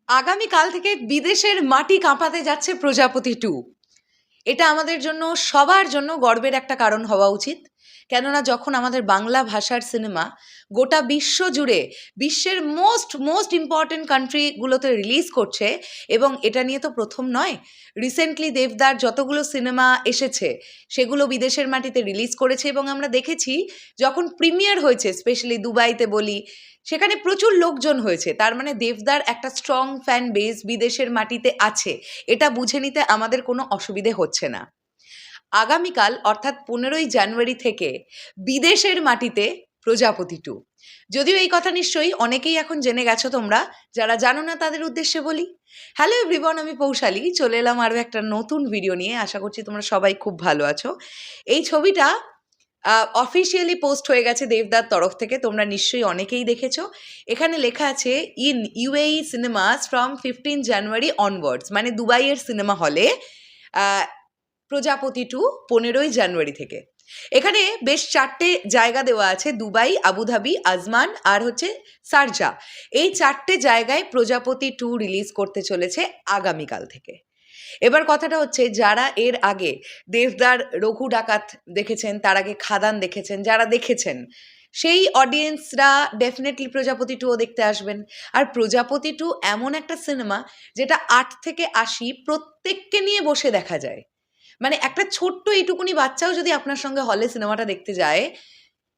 আগামীকাল থেকে বিদেশের মাটি কাঁপাতে যাচ্ছে প্রজাপতি 2। এটা আমাদের জন্য সবার জন্য গর্বের একটা কারণ হওয়া উচিত। কেননা যখন আমাদের বাংলা ভাষার সিনেমা গোটা বিশ্ব জুড়ে বিশ্বের মোস্ট ইম্পর্টেন্ট কান্ট্রিগুলোতে রিলিজ করছে, এবং এটা নিয়ে তো প্রথম নয়, রিসেন্টলি দেবদার যতগুলো সিনেমা এসেছে সেগুলো বিদেশের মাটিতে রিলিজ করেছে, এবং আমরা দেখেছি যখন প্রিমিয়ার হয়েছে, স্পেশালি দুবাইতে বলি, সেখানে প্রচুর লোকজন হয়েছে। তার মানে দেবদার একটা স্ট্রং ফ্যান বেস বিদেশের মাটিতে আছে, এটা বুঝে নিতে আমাদের কোনো অসুবিধে হচ্ছে না। আগামীকাল অর্থাৎ 15ই জানুয়ারি থেকে বিদেশের মাটিতে প্রজাপতি 2। যদিও এই কথা নিশ্চয়ই অনেকেই এখন জেনে গেছো তোমরা, যারা জানো না তাদের উদ্দেশ্যে বলি। হ্যালো এভরিওয়ান, আমি পৌশালী চলে এলাম আরও একটা নতুন ভিডিও নিয়ে। আশা করছি তোমরা সবাই খুব ভালো আছো। এই ছবিটা অফিসিয়ালি পোস্ট হয়ে গেছে দেবদার তরফ থেকে, তোমরা নিশ্চয়ই অনেকেই দেখেছো। এখানে লেখা আছে in UAE cinemas from 15 January onwards, মানে দুবাইয়ের সিনেমা হলে প্রজাপতি 2 15ই জানুয়ারি থেকে। এখানে বেশ 4টে জায়গা দেওয়া আছে, দুবাই, আবুধাবি, আজমান আর হচ্ছে শারজা। এই 4টে জায়গায় প্রজাপতি 2 রিলিজ করতে চলেছে আগামীকাল থেকে। এবার কথাটা হচ্ছে, যারা এর আগে দেবদার রঘু ডাকাত দেখেছেন, তার আগে খাদান দেখেছেন, যারা দেখেছেন সেই অডিয়েন্সরা ডেফিনেটলি প্রজাপতি 2ও দেখতে আসবেন। আর প্রজাপতি 2 এমন একটা সিনেমা যেটা 8 থেকে 80 প্রত্যেককে নিয়ে বসে দেখা যায়। মানে একটা ছোট্ট এইটুকুনি বাচ্চাও যদি আপনার সঙ্গে হলে সিনেমাটা দেখতে যায়,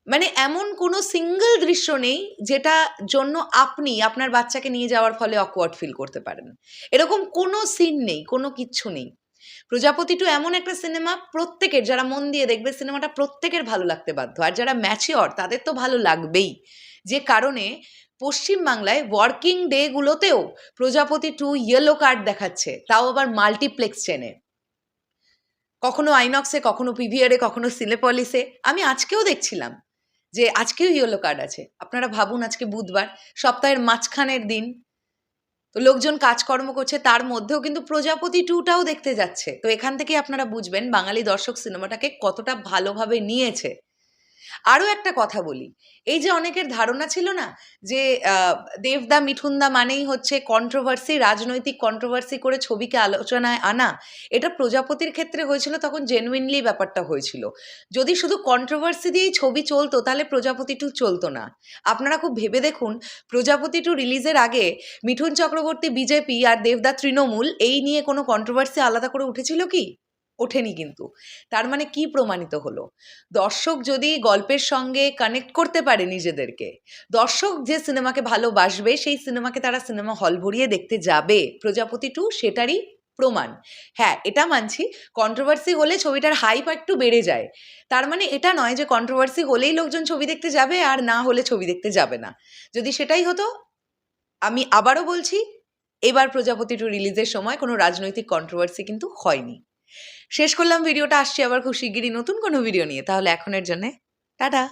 মানে এমন কোনো সিঙ্গল দৃশ্য নেই যেটা জন্য আপনি আপনার বাচ্চাকে নিয়ে যাওয়ার ফলে অকওয়ার্ড ফিল করতে পারেন। এরকম কোনো সিন নেই, কোনো কিচ্ছু নেই। প্রজাপতি 2 এমন একটা সিনেমা, প্রত্যেকের, যারা মন দিয়ে দেখবে সিনেমাটা প্রত্যেকের ভালো লাগতে বাধ্য। আর যারা ম্যাচিওর তাদের তো ভালো লাগবেই, যে কারণে পশ্চিমবাংলায় ওয়ার্কিং ডেগুলোতেও প্রজাপতি 2 ইয়েলো কার্ড দেখাচ্ছে, তাও আবার মাল্টিপ্লেক্স চেনে। কখনো আইনক্সে, কখনো পিভিআরে, কখনো সিনেপলিসে। আমি আজকেও দেখছিলাম যে আজকেও ইয়েলো কার্ড আছে। আপনারা ভাবুন, আজকে বুধবার, সপ্তাহের মাঝখানের দিন, তো লোকজন কাজকর্ম করছে, তার মধ্যেও কিন্তু প্রজাপতি 2টাও দেখতে যাচ্ছে। তো এখান থেকে আপনারা বুঝবেন বাঙালি দর্শক সিনেমাটাকে কতটা ভালোভাবে নিয়েছে। আরও একটা কথা বলি, এই যে অনেকের ধারণা ছিল না যে দেবদা মিঠুনদা মানেই হচ্ছে কন্ট্রোভার্সি, রাজনৈতিক কন্ট্রোভার্সি করে ছবিকে আলোচনায় আনা, এটা প্রজাপতির ক্ষেত্রে হয়েছিল, তখন জেনুইনলি ব্যাপারটা হয়েছিল। যদি শুধু কন্ট্রোভার্সি দিয়েই ছবি চলতো তাহলে প্রজাপতি 2 চলতো না। আপনারা খুব ভেবে দেখুন, প্রজাপতি 2 রিলিজের আগে মিঠুন চক্রবর্তী বিজেপি আর দেবদা তৃণমূল, এই নিয়ে কোনো কন্ট্রোভার্সি আলাদা করে উঠেছিল কি? ওঠেনি কিন্তু। তার মানে কি প্রমাণিত হলো? দর্শক যদি গল্পের সঙ্গে কানেক্ট করতে পারে নিজেদেরকে, দর্শক যে সিনেমাকে ভালোবাসবে সেই সিনেমাকে তারা সিনেমা হল ভরিয়ে দেখতে যাবে। প্রজাপতি 2 সেটারই প্রমাণ। হ্যাঁ, এটা মানছি, কন্ট্রোভার্সি হলে ছবিটার হাইপ একটু বেড়ে যায়। তার মানে এটা নয় যে কন্ট্রোভার্সি হলেই লোকজন ছবি দেখতে যাবে আর না হলে ছবি দেখতে যাবে না। যদি সেটাই হতো, আমি আবারও বলছি, এবার প্রজাপতি 2 রিলিজের সময় কোনো রাজনৈতিক কন্ট্রোভার্সি কিন্তু হয়নি। শেষ করলাম ভিডিওটা, আসছি আবার খুব শিগগিরই নতুন কোনো ভিডিও নিয়ে। তাহলে এখনের জন্যে টাটা।